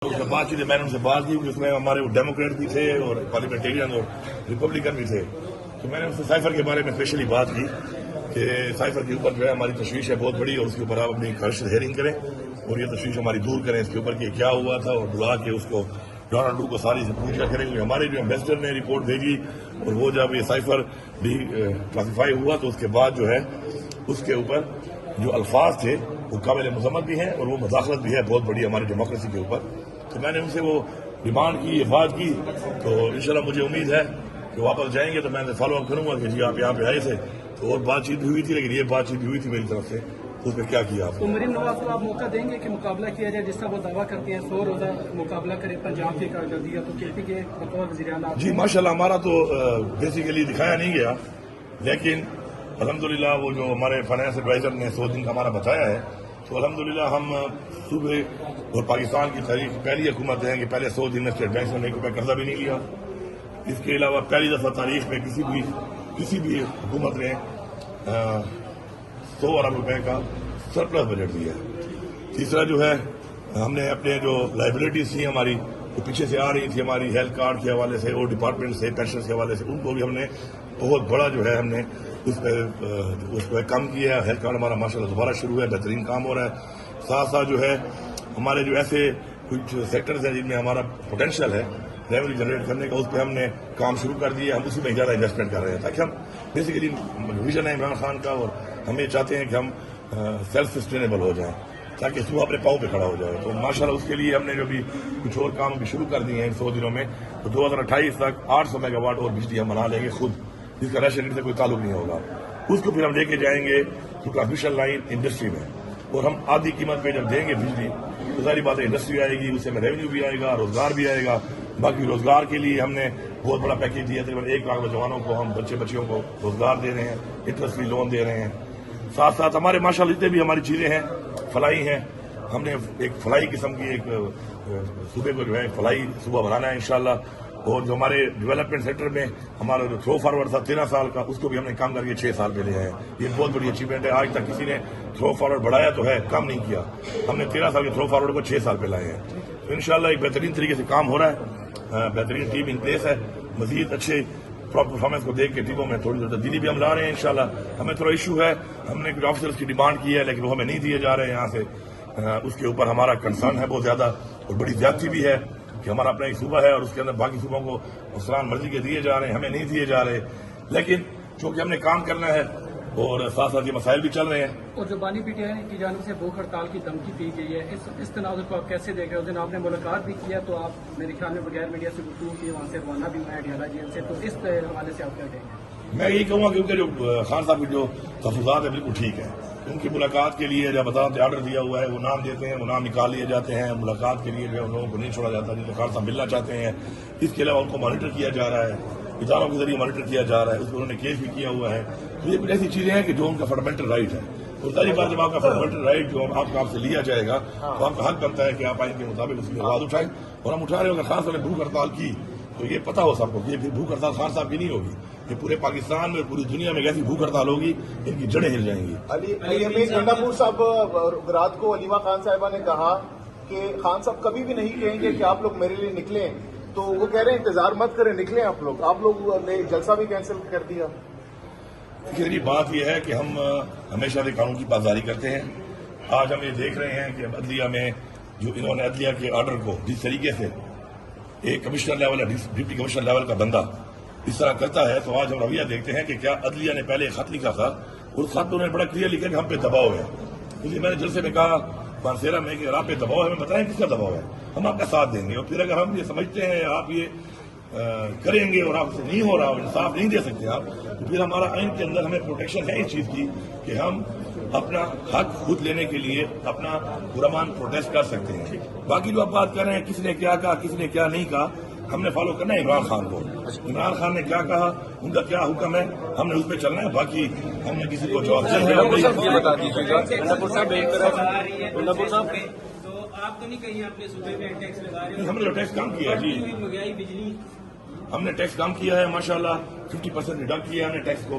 اس سے بات چیت میں نے ان سے بات کی جس میں ہمارے ڈیموکریٹ بھی تھے اور پارلیمنٹیرین اور ریپبلکن بھی تھے. تو میں نے ان سے سائفر کے بارے میں اسپیشلی بات کی کہ سائفر کے اوپر جو ہے ہماری تشویش ہے بہت بڑی اور اس کے اوپر آپ اپنی خرش ہیئرنگ کریں اور یہ تشویش ہماری دور کریں اس کے اوپر کہ کیا ہوا تھا اور بلا کے اس کو ڈونلڈ کو ساری سے پوچھا کریں گے. ہمارے جو ایمبیسڈر نے رپورٹ بھیجی اور وہ جب یہ سائفر بھی کلاسیفائی ہوا تو اس کے بعد جو ہے اس کے اوپر جو الفاظ تھے وہ قابل مذمت بھی ہیں اور وہ مداخلت بھی ہے بہت بڑی ہماری ڈیموکریسی کے اوپر. تو میں نے ان سے وہ ڈیمانڈ کی یہ بات کی تو انشاءاللہ مجھے امید ہے کہ واپس جائیں گے تو میں فالو اپ کروں گا کہ جی آپ یہاں پہ آئے تھے تو اور بات چیت بھی ہوئی تھی لیکن یہ بات چیت بھی ہوئی تھی میری طرف سے اس میں کیا کیا آپ تو مریم نواز کو آپ موقع دیں گے کہ مقابلہ کیا جائے جس طرح وہ دعویٰ کرتے ہیں 100 روزہ مقابلہ کرے پنجاب کی کارکردگی تو کہتے کہ بطور وزیر اعلیٰ جی ماشاءاللہ ہمارا تو بیسیکلی دکھایا نہیں گیا لیکن الحمدللہ وہ جو ہمارے فائنانس ایڈوائزر نے 100 دن کا ہمارا بتایا ہے تو الحمدللہ ہم صوبے اور پاکستان کی تاریخ پہلی حکومت ہے کہ پہلے 100 دن میں اسٹیٹ بینک سے 1 روپے قرضہ بھی نہیں لیا. اس کے علاوہ پہلی دفعہ تاریخ میں کسی بھی حکومت نے 100 ارب روپے کا سرپلس بجٹ دیا. تیسرا جو ہے ہم نے اپنے جو لائبلٹیز تھیں ہماری جو پیچھے سے آ رہی تھی ہماری ہیلتھ کارڈ کے حوالے سے اور ڈپارٹمنٹ سے پینشن کے حوالے سے ان کو بھی ہم نے بہت بڑا جو ہے ہم نے اس پہ کام کیا ہے. ہیلتھ کارڈ ہمارا ماشاءاللہ دوبارہ شروع ہے بہترین کام ہو رہا ہے. ساتھ ساتھ جو ہے ہمارے جو ایسے کچھ سیکٹرز ہیں جن میں ہمارا پوٹینشیل ہے ریونیو جنریٹ کرنے کا اس پہ ہم نے کام شروع کر دیا. ہم اسی میں زیادہ انویسٹمنٹ کر رہے ہیں تاکہ ہم بیسیکلی ویژن ہے عمران خان کا اور ہم یہ چاہتے ہیں کہ ہم سیلف سسٹینیبل ہو جائیں تاکہ صبح اپنے پاؤں پہ کھڑا ہو جائے. تو ماشاءاللہ اس کے لیے ہم نے جو بھی کچھ اور کام بھی شروع کر دیے ہیں ان 100 دنوں میں تو 2028 تک 800 میگا واٹ اور بجلی ہم بنا لیں گے خود جس کا ریشن سے کوئی تعلق نہیں ہوگا. اس کو پھر ہم لے کے جائیں گے ٹرانسمیشن لائن انڈسٹری میں اور ہم آدھی قیمت پہ جب دیں گے بجلی تو ساری بات انڈسٹری آئے گی اس سے میں ریونیو بھی آئے گا روزگار بھی آئے گا. باقی روزگار کے لیے ہم نے بہت بڑا پیکیج دیا تقریباً 1 لاکھ نوجوانوں کو ہم بچیوں کو روزگار دے رہے ہیں انٹرسٹ فری لون دے رہے ہیں. ساتھ ساتھ ہمارے ماشاءاللہ جتنے بھی ہماری چیزیں ہیں فلائی ہیں ہم نے ایک فلائی قسم کی ایک صوبے کو جو ہے فلائی صوبہ بنانا ہے انشاءاللہ. اور جو ہمارے ڈیولپمنٹ سیکٹر میں ہمارا جو تھرو فارورڈ تھا 13 سال کا اس کو بھی ہم نے کام کر کے 6 سال پہ لے آئے. یہ بہت بڑی اچیومنٹ ہے. آج تک کسی نے تھرو فارورڈ بڑھایا تو ہے کام نہیں کیا. ہم نے 13 سال کے تھرو فارورڈ کو 6 سال پہ لائے ہیں. تو انشاءاللہ ایک بہترین طریقے سے کام ہو رہا ہے. بہترین ٹیم ان پلیس ہے. مزید اچھے پرفارمنس کو دیکھ کے ٹیموں میں تھوڑی تبدیلی بھی ہم لا رہے ہیں انشاءاللہ. ہمیں تھوڑا ایشو ہے ہم نے کچھ آفیسرز کی ڈیمانڈ کی ہے لیکن وہ ہمیں نہیں دیے جا رہے ہیں یہاں سے. اس کے اوپر ہمارا کنسرن ہے بہت زیادہ اور بڑی زیادتی بھی ہے کہ ہمارا اپنا ایک صوبہ ہے اور اس کے اندر باقی صوبوں کو افسران مرضی کے دیے جا رہے ہیں ہمیں نہیں دیے جا رہے. لیکن چونکہ ہم نے کام کرنا ہے اور ساتھ ساتھ یہ مسائل بھی چل رہے ہیں. اور جو بانی پی ٹی آئی کی جانب سے بھوک ہڑتال کی دھمکی دی گئی ہے اس تناظر کو آپ کیسے دیکھ رہے ہیں؟ اس دن آپ نے ملاقات بھی کیا تو آپ میرے خیال میں بغیر میڈیا سے گفتگو کی وہاں سے روانہ بھی ہوا ہے ڈیالہ جیل سے. تو اس حوالے سے آپ کیا کہیں گے؟ میں یہی کہوں گا کیونکہ جو خان صاحب کی جو تحفظات ہیں بالکل ٹھیک ہے. ان کی ملاقات کے لیے جب عدالت نے آرڈر دیا ہوا ہے وہ نام دیتے ہیں وہ نام نکال لیے جاتے ہیں. ملاقات کے لیے جو ان لوگوں کو نہیں چھوڑا جاتا جن سے خان صاحب ملنا چاہتے ہیں. اس کے علاوہ ان کو مانیٹر کیا جا رہا ہے اداروں کے ذریعے مانیٹر کیا جا رہا ہے. اس پر انہوں نے کیس بھی کیا ہوا ہے. تو یہ کچھ ایسی چیزیں ہیں کہ جو ان کا فنڈامنٹل رائٹ ہے. اور ساری بات جب آپ کا فنڈامنٹل رائٹ جو آپ سے لیا جائے گا تو آپ کا حق بنتا ہے کہ آپ آئین کے مطابق اس کی آواز اٹھائیں. اور ہم اٹھا رہے ہیں اگر خان صاحب نے بھوک ہڑتال کی تو یہ پتا ہو سب کو کہ یہ بھوک ہڑتال خان صاحب کی نہیں ہوگی. یہ پورے پاکستان میں پوری دنیا میں ایسی بھوک ہڑتال ہوگی ان کی جڑیں ہل جائیں گی. گنڈا صاحب رات کو علیمہ خان صاحبہ نے کہا کہ خان صاحب کبھی بھی نہیں کہیں گے کہ آپ لوگ میرے لیے نکلیں تو وہ کہہ رہے ہیں انتظار مت کریں نکلیں آپ لوگ نے جلسہ بھی کینسل کر دیا. دیکھیے بات یہ ہے کہ ہم ہمیشہ سے قانون کی پاسداری کرتے ہیں. آج ہم یہ دیکھ رہے ہیں کہ عدلیہ میں جو انہوں نے عدلیہ کے آرڈر کو جس طریقے سے ایک commissioner level deputy commissioner level کا بندہ اس طرح کرتا ہے تو آج ہم رویہ دیکھتے ہیں کہ کیا عدلیہ نے پہلے خط لکھا تھا اور خط انہوں نے بڑا کلیئر لکھا کہ ہم پہ دباؤ ہے. اس لیے میں نے جلسے میں کہا مانسیرا میں کہ آپ پہ دباؤ ہے ہمیں بتائیں کس کا دباؤ ہے ہم آپ کا ساتھ دیں گے. اور پھر اگر ہم یہ سمجھتے ہیں آپ یہ کریں گے اور آپ سے نہیں ہو رہا انصاف نہیں دے سکتے آپ تو پھر ہمارا آئین کے اندر ہمیں پروٹیکشن ہے اس چیز کی کہ ہم اپنا حق خود لینے کے لیے اپنا پرامن پروٹیسٹ کر سکتے ہیں. باقی جو آپ بات کر رہے ہیں کس نے کیا کہا کس نے کیا نہیں کہا ہم نے فالو کرنا ہے عمران خان کو. عمران خان نے کیا کہا ان کا کیا حکم ہے ہم نے اس پہ چلنا ہے. باقی ہم نے کسی کو جواب آپ تو نہیں کہیں اپنے صوبے میں ٹیکس لگا رہے ہم نے ٹیکس کم کیا جی مہنگائی بجلی ہم نے ٹیکس کم کیا ہے ماشاءاللہ 50% ریڈکٹ کیا ہم نے ٹیکس کو.